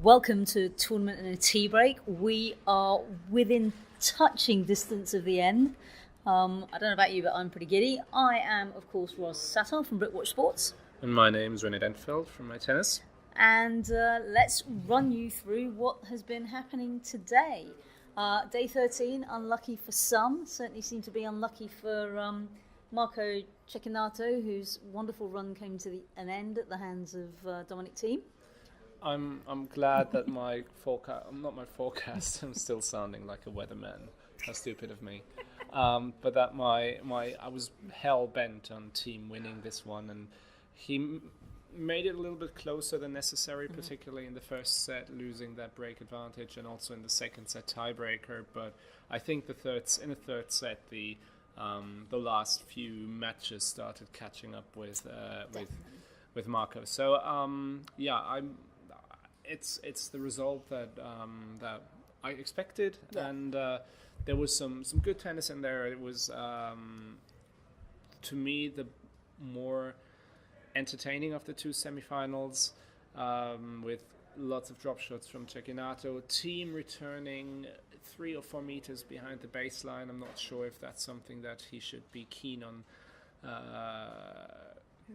Welcome to Tournament and a TeaBreak. We are within touching distance of the end. I don't know about you, but I'm pretty giddy. I am, of course, Ros Satar from Britwatch Sports. And my name's René Denfeld from MyTennis. And let's run you through what has been happening today. Day 13, unlucky for some. Certainly seemed to be unlucky for Marco Cecchinato, whose wonderful run came to an end at the hands of Dominic Thiem. I'm glad that my forecast, not my forecast, I'm still sounding like a weatherman. How stupid of me. But that I was hell bent on Thiem winning this one, and he made it a little bit closer than necessary, particularly in the first set, losing that break advantage, and also in the second set tiebreaker. But I think in the third set, the last few matches started catching up with Marco. So it's the result that I expected, and there was some good tennis in there. It was to me the more entertaining of the two semifinals, with lots of drop shots from Cecchinato. Thiem returning 3 or 4 meters behind the baseline. I'm not sure if that's something that he should be keen on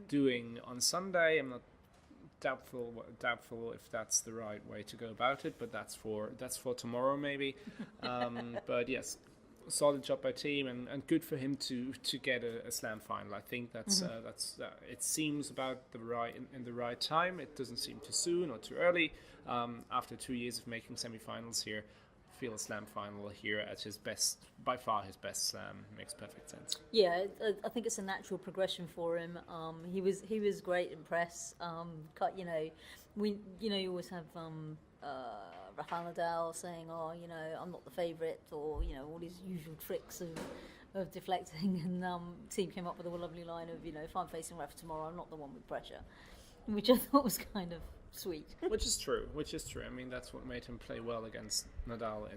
doing on Sunday. I'm not doubtful if that's the right way to go about it, but that's for tomorrow maybe. But yes, solid job by Thiem, and good for him to get a slam final. I think that's it seems about in the right time. It doesn't seem too soon or too early. After 2 years of making semifinals here, I feel a slam final here at his best, by far his best slam, makes perfect sense. Yeah, I think it's a natural progression for him. He was great in press. You always have Rafael Nadal saying, I'm not the favourite, or all his usual tricks of deflecting. And Thiem came up with a lovely line of, if I'm facing Rafa tomorrow, I'm not the one with pressure, which I thought was kind of sweet. Which is true. I mean, that's what made him play well against Nadal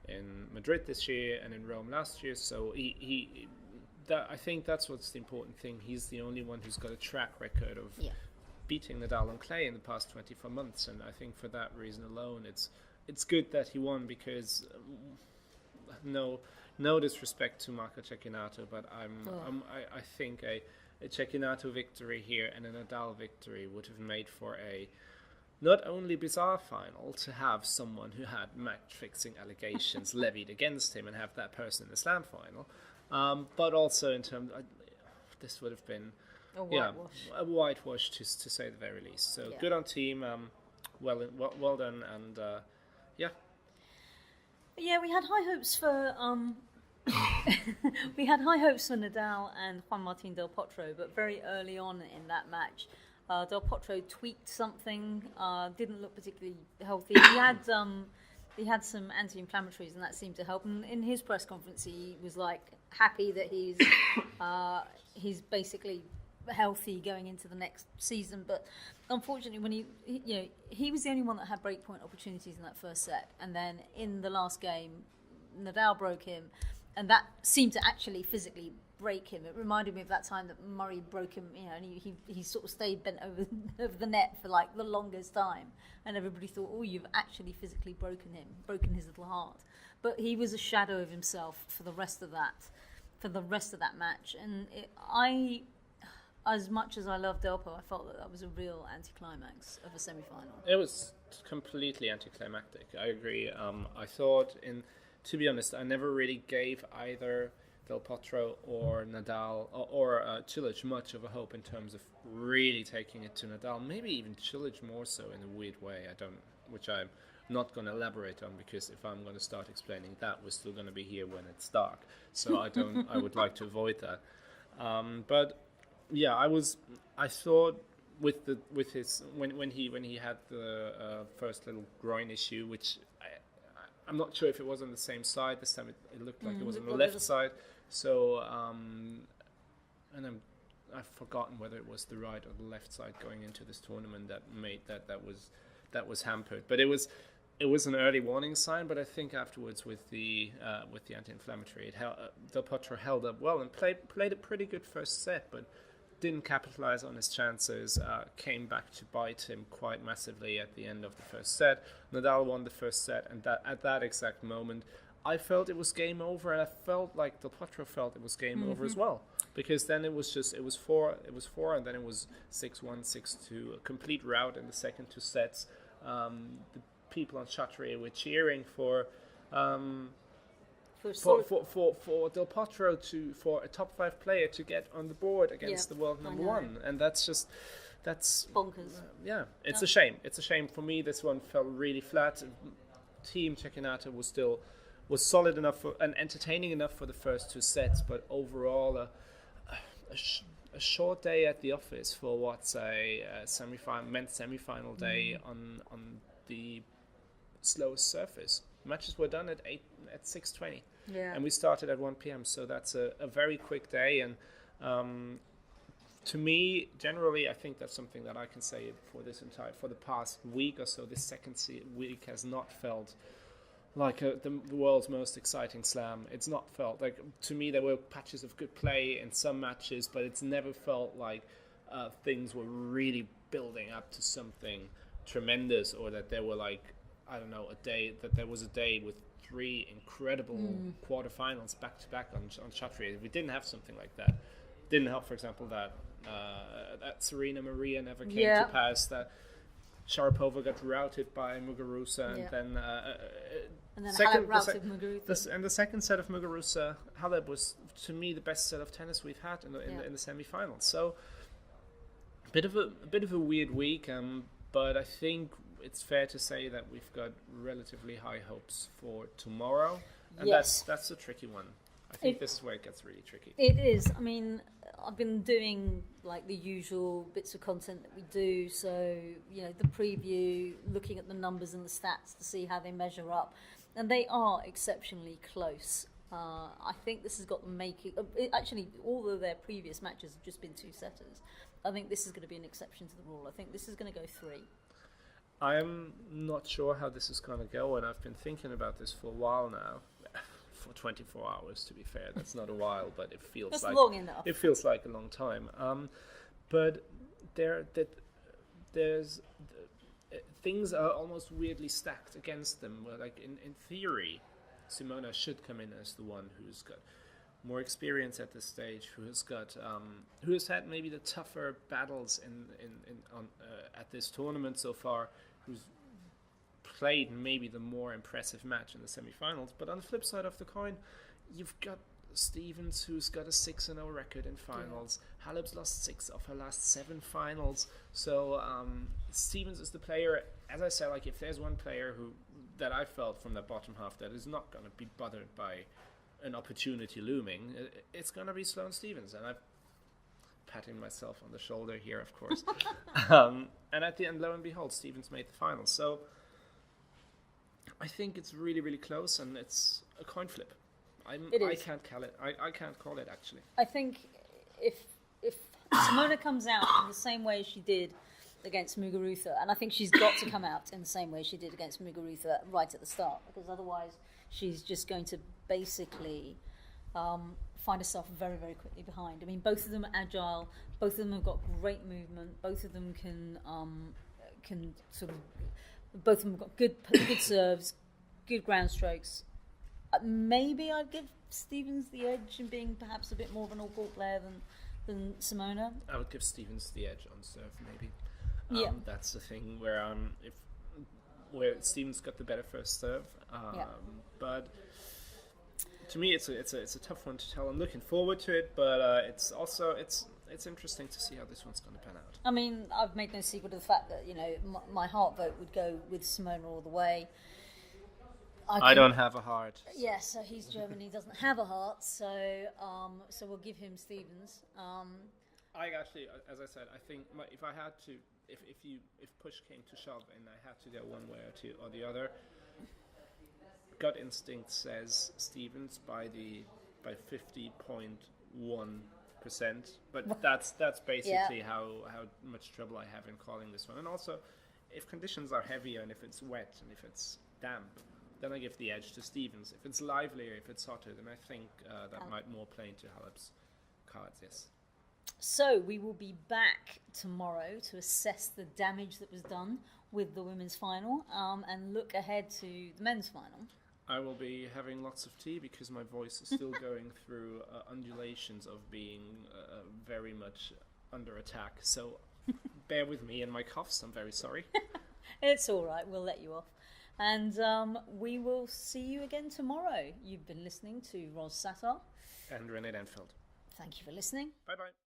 in Madrid this year and in Rome last year. So I think that's what's the important thing. He's the only one who's got a track record of beating Nadal on clay in the past 24 months, and I think for that reason alone, it's good that he won, because no disrespect to Marco Cecchinato, but I think a Cecchinato victory here and a Nadal victory would have made for a not only bizarre final to have someone who had match-fixing allegations levied against him and have that person in the slam final, but also in terms this would have been a whitewash to say the very least. So good on Thiem, well done, and we had high hopes for Nadal and Juan Martín del Potro, but very early on in that match, Del Potro tweaked something, didn't look particularly healthy. He had some anti-inflammatories, and that seemed to help. And in his press conference, he was happy that he's basically healthy going into the next season. But unfortunately, when he was the only one that had breakpoint opportunities in that first set, and then in the last game, Nadal broke him, and that seemed to actually physically break him. It reminded me of that time that Murray broke him, and he sort of stayed bent over the net for the longest time, and everybody thought, oh, you've actually physically broken his little heart. But he was a shadow of himself for the rest of that match, and as much as I love Delpo, I felt that was a real anticlimax of a semi-final. It was completely anticlimactic. I agree. I thought, to be honest, I never really gave either Del Potro or Nadal or Cilic much of a hope in terms of really taking it to Nadal. Maybe even Cilic more so in a weird way. Which I'm not going to elaborate on, because if I'm going to start explaining that, we're still going to be here when it's dark. So I would like to avoid that. But yeah, I thought with his when he had the first little groin issue, which I'm not sure if it was on the same side this time. It looked like it was on the left side. So and I've forgotten whether it was the right or the left side going into this tournament that made that was hampered. But it was an early warning sign. But I think afterwards with the anti-inflammatory, Del Potro held up well and played a pretty good first set, but didn't capitalize on his chances, came back to bite him quite massively at the end of the first set. Nadal won the first set, and that at that exact moment, I felt it was game over, and I felt like Del Potro felt it was game over as well. Because then it was 4, and then it was 6-1, 6-2, a complete rout in the second 2 sets. The people on Chatrier were cheering for Del Potro for a top 5 player to get on the board against the world number 1, and that's bonkers. It's a shame. It's a shame for me. This one fell really flat. Team Cecchinata was solid enough and entertaining enough for the first 2 sets, but overall a short day at the office for what's a men's semi-final day on the slowest surface. Matches were done at 6:20, and we started at 1 p.m. So that's a very quick day. And to me, generally, I think that's something that I can say for the past week or so. This second week has not felt like the world's most exciting slam. It's not felt like, to me, there were patches of good play in some matches, but it's never felt like things were really building up to something tremendous, or that there were like, I don't know, there was a day with 3 incredible quarterfinals back to back on Chatrier. We didn't have something like that. Didn't help, for example, that Serena Maria never came to pass. That Sharapova got routed by Muguruza, and then Halep routed Muguruza. And the second set of Muguruza, Halep was, to me, the best set of tennis we've had in the semi-finals. So a bit of a weird week, but I think it's fair to say that we've got relatively high hopes for tomorrow, and that's a tricky one. I think this is where it gets really tricky. It is. I mean, I've been doing like the usual bits of content that we do. So, the preview, looking at the numbers and the stats to see how they measure up. And they are exceptionally close. I think this has got them making... Actually, all of their previous matches have just been 2-setters. I think this is going to be an exception to the rule. I think this is going to go 3. I am not sure how this is going to go, and I've been thinking about this for a while now. For 24 hours, to be fair, that's not a while, but it feels that's like long enough. It feels like a long time. But there's things are almost weirdly stacked against them. Where, like in theory, Simona should come in as the one who's got more experience at this stage, who has had maybe the tougher battles at this tournament so far, who's played maybe the more impressive match in the semi-finals. But on the flip side of the coin, you've got Stevens, who's got a 6-0 record in finals. Halep's lost 6 of her last 7 finals. So Stevens is the player, as I said, like if there's one player that I felt from the bottom half that is not going to be bothered by an opportunity looming, it's going to be Sloane Stevens. And I'm patting myself on the shoulder here, of course. And at the end, lo and behold, Stevens made the finals. So I think it's really, really close, and it's a coin flip. I can't call it. I can't call it, actually. I think if Simona comes out in the same way she did against Muguruza, and I think she's got to come out in the same way she did against Muguruza right at the start, because otherwise she's just going to basically find herself very, very quickly behind. I mean, both of them are agile. Both of them have got great movement. Both of them can sort of. Both of them have got good serves, good ground strokes. Maybe I'd give Stevens the edge in being perhaps a bit more of an all-court player than Simona. I would give Stevens the edge on serve, maybe. That's the thing where Stevens got the better first serve. But to me, it's a tough one to tell. I'm looking forward to it, but it's interesting to see how this one's going to pan out. I mean, I've made no secret of the fact that my heart vote would go with Simona all the way. I don't have a heart. Yeah, so he's German. He doesn't have a heart, so we'll give him Stevens. I actually, as I said, I think if I had to, if push came to shove and I had to go one way or the other, gut instinct says Stevens by 50.1%. But that's basically how much trouble I have in calling this one. And also, if conditions are heavier and if it's wet and if it's damp, then I give the edge to Stevens. If it's livelier, if it's hotter, then I think that might more play into Halep's cards, yes. So we will be back tomorrow to assess the damage that was done with the women's final and look ahead to the men's final. I will be having lots of tea because my voice is still going through undulations of being very much under attack. So bear with me and my coughs. I'm very sorry. It's all right. We'll let you off. And we will see you again tomorrow. You've been listening to Ros Satar and René Denfeld. Thank you for listening. Bye-bye.